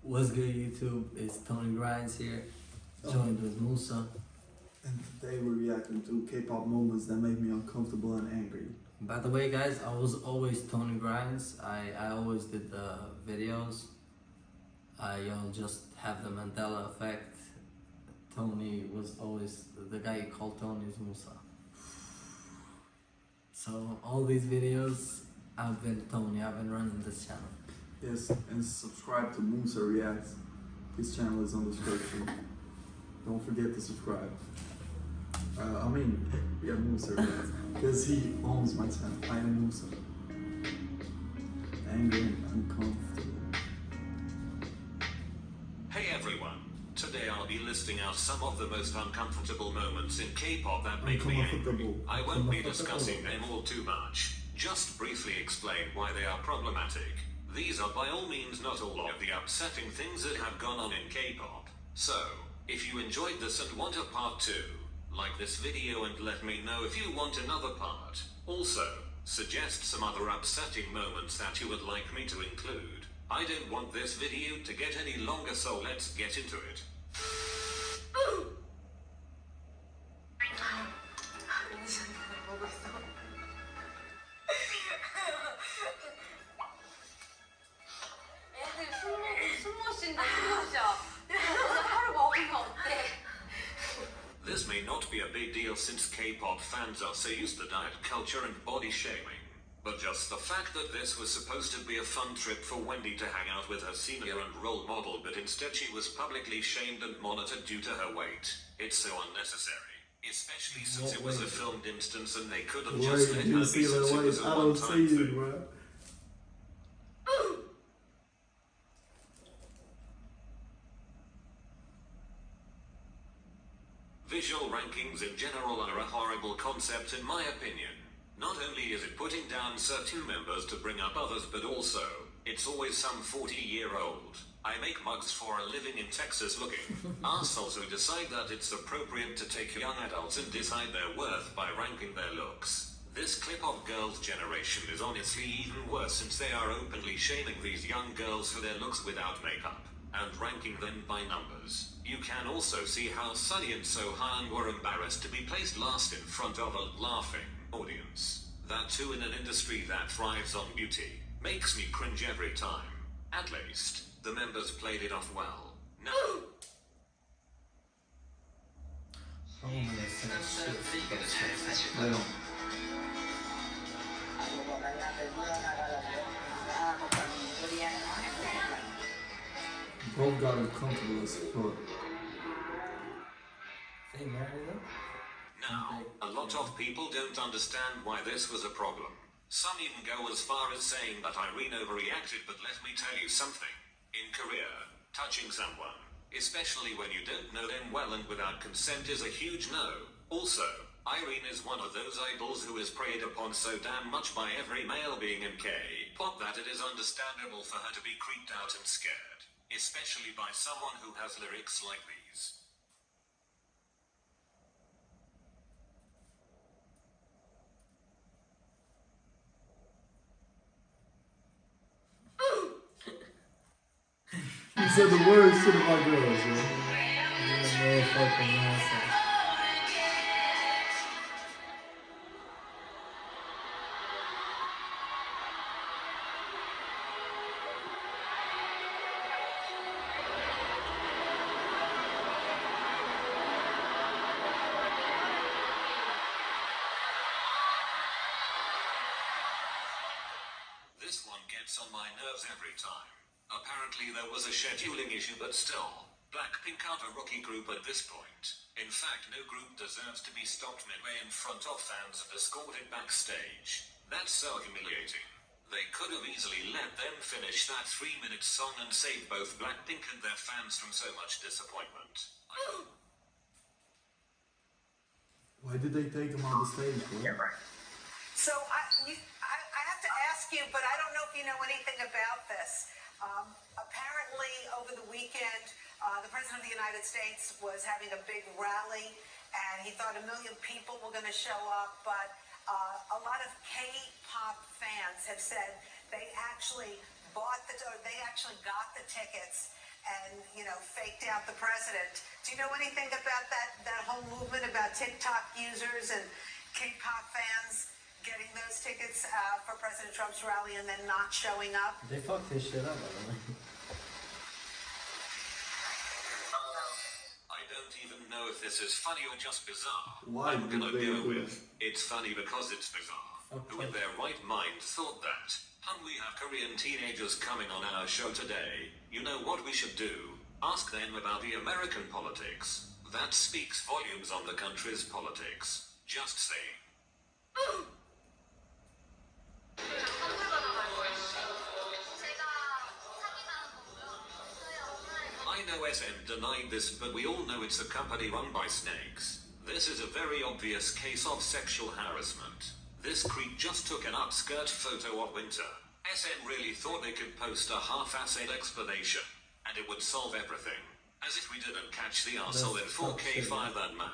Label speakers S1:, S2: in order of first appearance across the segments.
S1: What's good, YouTube? It's Tony Grimes here, joined with Musa.
S2: And today we're reacting to K-pop moments that make me uncomfortable and angry.
S1: By the way, guys, I was always Tony Grimes. I always did the videos. Y'all just have the Mandela effect. Tony was always, the guy you call Tony is Musa. So all these videos, I've been Tony, I've been running this channel.
S2: Yes, and subscribe to Musa Reacts. His channel is on the description. Don't forget to subscribe. Musa Reacts. Because he owns my channel. I am Musa. Angry and uncomfortable.
S3: Hey everyone. Today I'll be listing out some of the most uncomfortable moments in K-pop that make me angry. I won't be discussing them all too much. Just briefly explain why they are problematic. These are by all means not all of the upsetting things that have gone on in K-pop. So, if you enjoyed this and want a part 2, like this video and let me know if you want another part. Also, suggest some other upsetting moments that you would like me to include. I don't want this video to get any longer, so let's get into it. This may not be a big deal since K-pop fans are so used to diet culture and body shaming. But just the fact that this was supposed to be a fun trip for Wendy to hang out with her senior and role model, but instead she was publicly shamed and monitored due to her weight. It's so unnecessary. Especially since it was a filmed instance and they could have just let her be since it was a one-time thing. Visual rankings in general are a horrible concept in my opinion. Not only is it putting down certain members to bring up others, but also, it's always some 40-year-old. I make mugs for a living in Texas looking arseholes who decide that it's appropriate to take young adults and decide their worth by ranking their looks. This clip of girls' generation is honestly even worse since they are openly shaming these young girls for their looks without makeup and ranking them by numbers. You can also see how Sunny and Sohan were embarrassed to be placed last in front of a laughing audience. That too in an industry that thrives on beauty. Makes me cringe every time. At least, the members played it off well. No.
S2: Both got uncomfortable as fuck.
S1: Hey, Mario.
S3: Now, a lot of people don't understand why this was a problem. Some even go as far as saying that Irene overreacted, but let me tell you something. In Korea, touching someone, especially when you don't know them well and without consent, is a huge no. Also, Irene is one of those idols who is preyed upon so damn much by every male being in K-pop that it is understandable for her to be creeped out and scared. Especially by someone who has lyrics like these.
S2: He said the worst shit about girls, yo.
S3: This one gets on my nerves every time. Apparently there was a scheduling issue, but still, Blackpink aren't a rookie group at this point. In fact, no group deserves to be stopped midway in front of fans and escorted backstage. That's so humiliating. They could have easily let them finish that 3-minute song and saved both Blackpink and their fans from so much disappointment.
S2: Why did they take him on the stage, bro?
S4: So I have to ask you, but I don't know if you know anything about this. Apparently, over the weekend, the President of the United States was having a big rally, and he thought 1 million people were going to show up, but a lot of K-pop fans have said they actually got the tickets and, faked out the president. Do you know anything about that whole movement about TikTok users and K-pop fans getting those tickets for President Trump's rally and then not showing up?
S1: They fucked his shit up, by the way.
S3: I don't even know if this is funny or just bizarre.
S2: Why
S3: I'm
S2: did
S3: gonna
S2: they
S3: go
S2: do
S3: with
S2: it?
S3: it's funny because it's bizarre. Who in their right mind thought that? We have Korean teenagers coming on our show today. You know what we should do? Ask them about the American politics. That speaks volumes on the country's politics. Just saying. I know SM denied this, but we all know it's a company run by snakes. This is a very obvious case of sexual harassment. This creep just took an upskirt photo of Winter. SM really thought they could post a half-assed explanation, and it would solve everything. As if we didn't catch the arsehole in 4K, fire that man,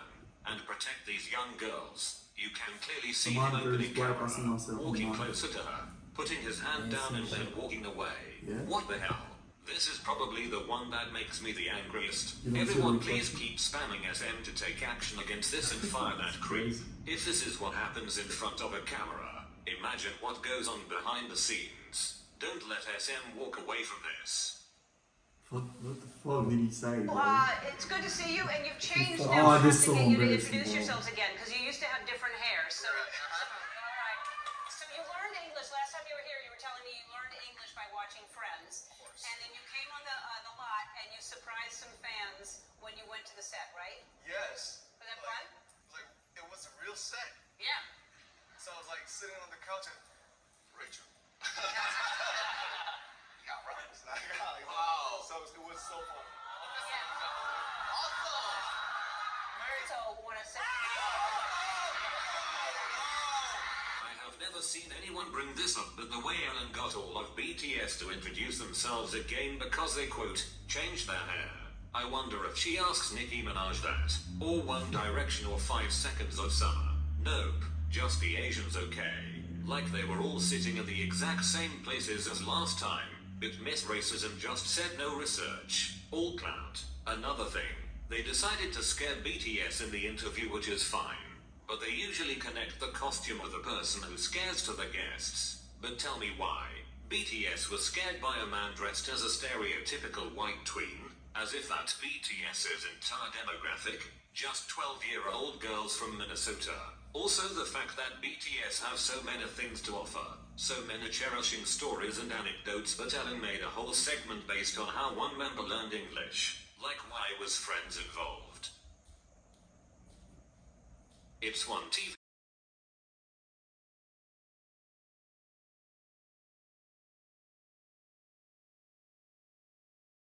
S3: and protect these young girls. You can clearly see him opening camera, walking closer to her, putting his hand down and then walking away. What the hell? This is probably the one that makes me the angriest. Everyone please keep spamming SM to take action against this and fire that creep. If this is what happens in front of a camera, imagine what goes on behind the scenes. Don't let SM walk away from this.
S2: What the fuck did he say, bro?
S5: It's good to see you, and you've changed
S2: Oh,
S5: now. I have
S2: this
S5: to
S2: so
S5: get you to
S2: embarrassing,
S5: introduce
S2: bro.
S5: yourselves again, because you used to have different hair. So, all right. So you learned English. Last time you were here, you were telling me you learned English by watching Friends. And then you came on the lot, and you surprised some fans when you went to the set, right?
S6: Yes.
S5: Was that fun?
S6: It was a real set.
S5: Yeah.
S6: So I was like sitting on the couch and Rachel. got rhymes. Wow. So it was so fun.
S5: Yeah. So, want to say?
S3: I have never seen anyone bring this up, but the way Ellen got all of BTS to introduce themselves again because they, quote, changed their hair. I wonder if she asks Nicki Minaj that. Or One Direction or 5 Seconds of Summer. Nope, just the Asians, okay. Like they were all sitting in the exact same places as last time. But Miss Racism just said no research. All clout. Another thing, they decided to scare BTS in the interview, which is fine. But they usually connect the costume of the person who scares to the guests. But tell me why. BTS was scared by a man dressed as a stereotypical white tween. As if that's BTS's entire demographic. Just 12-year-old girls from Minnesota. Also the fact that BTS have so many things to offer. So many cherishing stories and anecdotes, but Ellen made a whole segment based on how one member learned English. Like why was Friends involved? It's one TV.